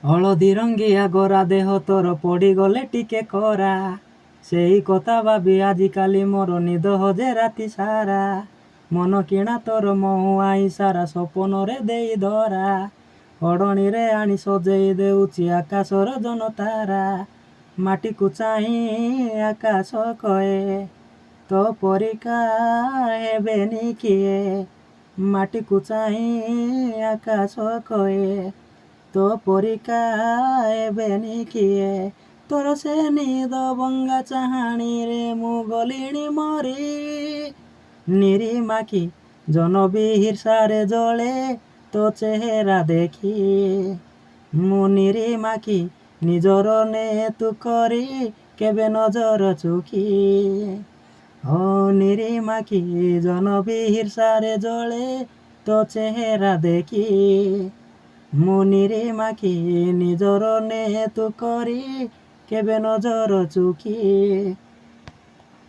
ହଳଦୀ ରଙ୍ଗିଆ ଗୋରା ଦେହ ତୋର ପଡ଼ିଗଲେ ଟିକେ କରା। ସେଇ କଥା ଭାବି ଆଜିକାଲି ମୋର ନିଦ ହଜେ ରାତି ସାରା। ମନ କିଣା ତୋର ମହୁଆଇ ସାରା ସପନରେ ଦେଇ ଧରା। ଓଢ଼ଣୀରେ ଆଣି ସଜେଇ ଦେଉଛି ଆକାଶର ଜନତାରା। ମାଟିକୁ ଚାହିଁ ଆକାଶ କହେ ତୋ ପରିକା ହେବେନି କିଏ। ମାଟିକୁ ଚାହିଁ ଆକାଶ କହେ ତୋ ପରିକା ହେବେନି କିଏ। ତୋର ସେ ନିଦ ଭଙ୍ଗା ଚାହାଣୀରେ ମୁଁ ଗଲିଣି ମରି। ନିରିମାଖି ଜନ ବି ହିର୍ଷାରେ ଜଳେ ତୋ ଚେହେରା ଦେଖି। ମୁଁ ନିରିମାଖି ନିଜର ନେ ତୁ କରି କେବେ ନଜର ଚୁକି। ହଁ ନିରିମାଖି ଜନ ବି ହିର୍ଷାରେ ଜଳେ ତୋ ଚେହେରା ଦେଖି। ମୁଁ ନିରିମାଖି ନିଜର ନେ ତୁ କରି କେବେ ନଜର ଚୁକି।